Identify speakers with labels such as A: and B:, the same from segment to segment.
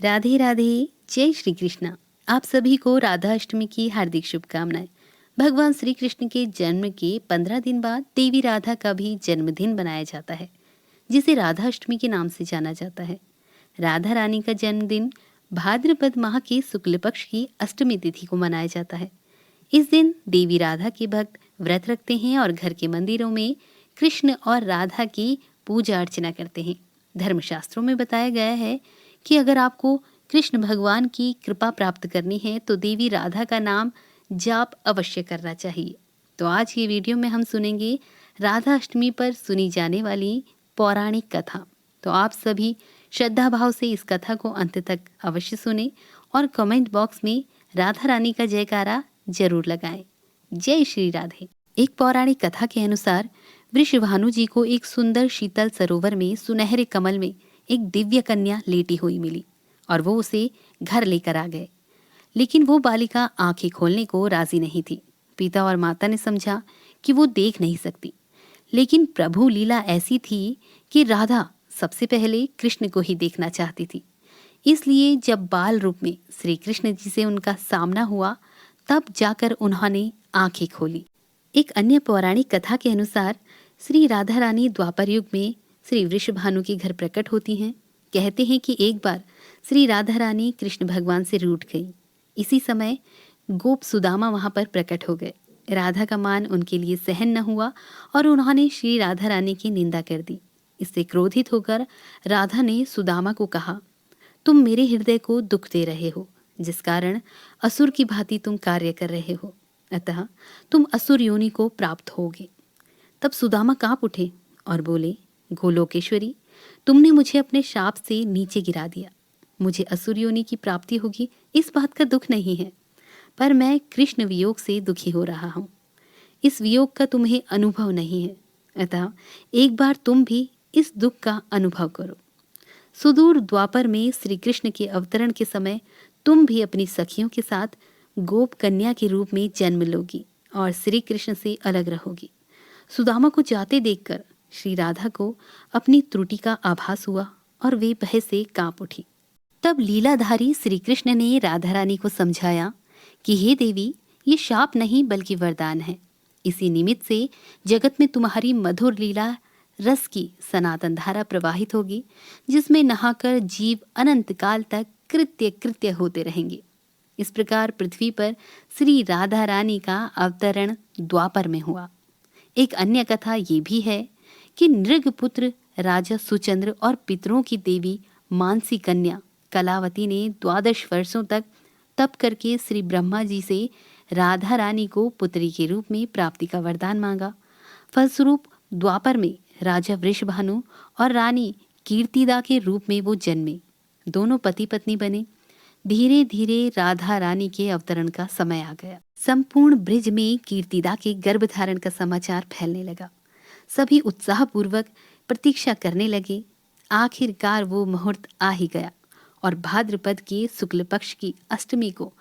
A: राधे राधे। जय श्री कृष्णा। आप सभी को राधा अष्टमी की हार्दिक शुभकामनाएं। भगवान श्री कृष्ण के जन्म के 15 दिन बाद देवी राधा का भी जन्मदिन मनाया जाता है, जिसे राधा अष्टमी के नाम से जाना जाता है। राधा रानी का जन्मदिन भाद्रपद माह के शुक्ल पक्ष की अष्टमी तिथि को मनाया जाता है। इस दिन देवी राधा के भक्त व्रत रखते हैं और घर के मंदिरों में कृष्ण और राधा की पूजा अर्चना करते हैं। धर्मशास्त्रों में बताया गया है कि अगर आपको कृष्ण भगवान की कृपा प्राप्त करनी है तो देवी राधा का नाम जाप अवश्य करना चाहिए। तो आज की वीडियो में हम सुनेंगे राधा अष्टमी पर सुनी जाने वाली पौराणिक कथा। तो आप सभी श्रद्धा भाव से इस कथा को अंत तक अवश्य सुने और कमेंट बॉक्स में राधा रानी का जयकारा जरूर लगाएं। जय श्री राधे। एक पौराणिक कथा के अनुसार वृषभानु जी को एक सुंदर शीतल सरोवर में सुनहरे कमल में एक दिव्य कन्या लेटी हुई मिली और वो उसे घर लेकर आ गए। लेकिन वो बालिका आंखें खोलने को राजी नहीं थी। पिता और माता ने समझा कि वो देख नहीं सकती, लेकिन प्रभु लीला ऐसी थी कि राधा सबसे पहले कृष्ण को ही देखना चाहती थी। इसलिए जब बाल रूप में श्री कृष्ण जी से उनका सामना हुआ, तब जाकर उन्होंने आंखें खोली। एक अन्य पौराणिक कथा के अनुसार श्री राधा रानी द्वापर युग में श्री वृषभानु के घर प्रकट होती हैं। कहते हैं कि एक बार श्री राधा रानी कृष्ण भगवान से रूठ गई। इसी समय गोप सुदामा वहां पर प्रकट हो गए। राधा का मान उनके लिए सहन न हुआ और उन्होंने श्री राधा रानी की निंदा कर दी। इससे क्रोधित होकर राधा ने सुदामा को कहा, तुम मेरे हृदय को दुख दे रहे हो, जिस कारण असुर की भांति तुम कार्य कर रहे हो, अतः तुम असुर योनि को प्राप्त होगे। तब सुदामा कांप उठे और बोले, गोलोकेश्वरी, तुमने मुझे अपने शाप से नीचे गिरा दिया। मुझे असुर योनि की प्राप्ति होगी इस बात का दुख नहीं है, पर मैं कृष्ण वियोग से दुखी हो रहा हूँ। इस वियोग का तुम्हें अनुभव नहीं है, अतः एक बार तुम भी इस दुख का अनुभव करो। सुदूर द्वापर में श्री कृष्ण के अवतरण के समय तुम भी अपनी सखियों के साथ गोप कन्या के रूप में जन्म लोगी और श्री कृष्ण से अलग रहोगी। सुदामा को जाते देखकर श्री राधा को अपनी त्रुटि का आभास हुआ और वे भय से कांप उठी। तब लीलाधारी श्री कृष्ण ने राधा रानी को समझाया कि हे देवी, ये शाप नहीं बल्कि वरदान है। इसी निमित्त से जगत में तुम्हारी मधुर लीला रस की सनातन धारा प्रवाहित होगी, जिसमें नहाकर जीव अनंत काल तक कृत्य कृत्य होते रहेंगे। इस प्रकार पृथ्वी पर श्री राधा रानी का अवतरण द्वापर में हुआ। एक अन्य कथा ये भी है कि नृगपुत्र राजा सुचंद्र और पितरों की देवी मानसी कन्या कलावती ने 12 वर्षों तक तप करके श्री ब्रह्मा जी से राधा रानी को पुत्री के रूप में प्राप्ति का वरदान मांगा। फलस्वरूप द्वापर में राजा वृषभानु और रानी कीर्तिदा के रूप में वो जन्मे। दोनों पति पत्नी बने। धीरे धीरे राधा रानी के अवतरण का समय आ गया। संपूर्ण ब्रिज में कीर्तिदा के गर्भधारण का समाचार फैलने लगा। सभी उत्साहपूर्वक प्रतीक्षा करने लगे। आखिरकार वो मुहूर्त आ ही गया और भाद्रपद के शुक्ल पक्ष की अष्टमी को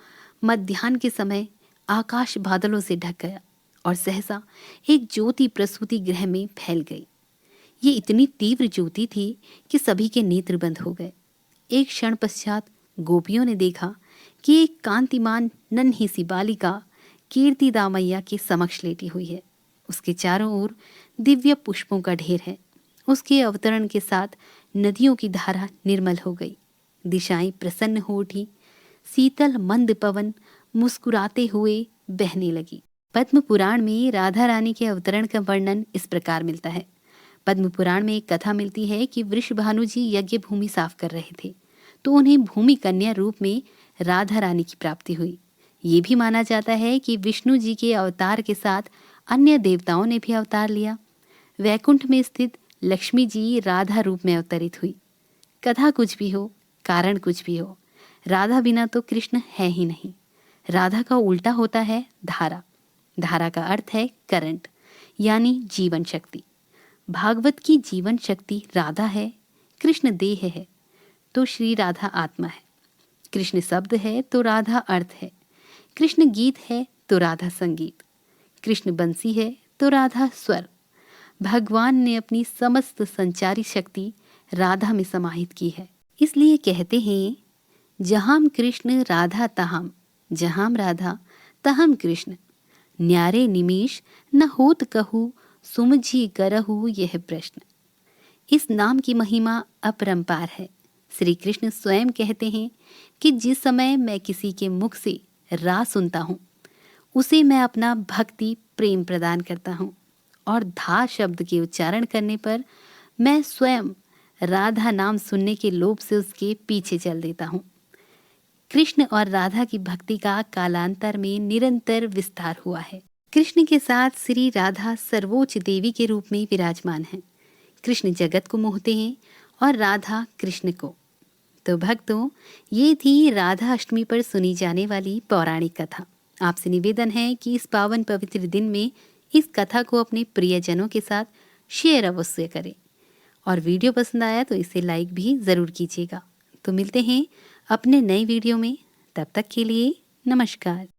A: मध्याह्न के समय आकाश बादलों से ढक गया और सहसा एक ज्योति प्रसूति गृह में फैल गई। ये इतनी तीव्र ज्योति थी कि सभी के नेत्र बंद हो गए। एक क्षण पश्चात गोपियों ने देखा कि एक कांतिमान नन्ही सी बालिका कीर्तिदा मैया के समक्ष लेटी हुई है। उसके चारों ओर दिव्य पुष्पों का ढेर है। उसके अवतरण के साथ नदियों की धारा निर्मल हो गई। दिशाएं प्रसन्न हो उठी। शीतल मंद पवन मुस्कुराते हुए बहने लगी। पद्म पुराण में राधा रानी के अवतरण का वर्णन इस प्रकार मिलता है। पद्म पुराण में एक कथा मिलती है कि वृषभानु जी यज्ञ भूमि साफ कर रहे थे, तो उन्हें भूमि कन्या रूप में राधा रानी की प्राप्ति हुई। ये भी माना जाता है कि विष्णु जी के अवतार के साथ अन्य देवताओं ने भी अवतार लिया। वैकुंठ में स्थित लक्ष्मी जी राधा रूप में अवतरित हुई। कथा कुछ भी हो, कारण कुछ भी हो, राधा बिना तो कृष्ण है ही नहीं। राधा का उल्टा होता है धारा। धारा का अर्थ है करंट, यानी जीवन शक्ति। भागवत की जीवन शक्ति राधा है। कृष्ण देह है तो श्री राधा आत्मा है। कृष्ण शब्द है तो राधा अर्थ है। कृष्ण गीत है तो राधा संगीत। कृष्ण बंसी है तो राधा स्वर। भगवान ने अपनी समस्त संचारी शक्ति राधा में समाहित की है। इसलिए कहते हैं जहाम कृष्ण राधा तहाम, जहाम राधा तहम कृष्ण, न्यारे निमीश न होत कहू, सुमझी करहु यह प्रश्न। इस नाम की महिमा अपरंपार है। श्री कृष्ण स्वयं कहते हैं कि जिस समय मैं किसी के मुख से रा सुनता हूँ, उसे मैं अपना भक्ति प्रेम प्रदान करता हूँ, और धा शब्द के उच्चारण करने पर मैं स्वयं राधा नाम सुनने के लोभ से उसके पीछे चल देता हूँ। कृष्ण और राधा की भक्ति का कालांतर में निरंतर विस्तार हुआ है। कृष्ण के साथ श्री राधा सर्वोच्च देवी के रूप में विराजमान हैं। कृष्ण जगत को मोहते हैं और राधा कृष्ण को। तो भक्तों, ये थी राधा अष्टमी पर सुनी जाने वाली पौराणिक कथा। आपसे निवेदन है कि इस पावन पवित्र दिन में इस कथा को अपने प्रियजनों के साथ शेयर अवश्य करें, और वीडियो पसंद आया तो इसे लाइक भी ज़रूर कीजिएगा। तो मिलते हैं अपने नए वीडियो में, तब तक के लिए नमस्कार।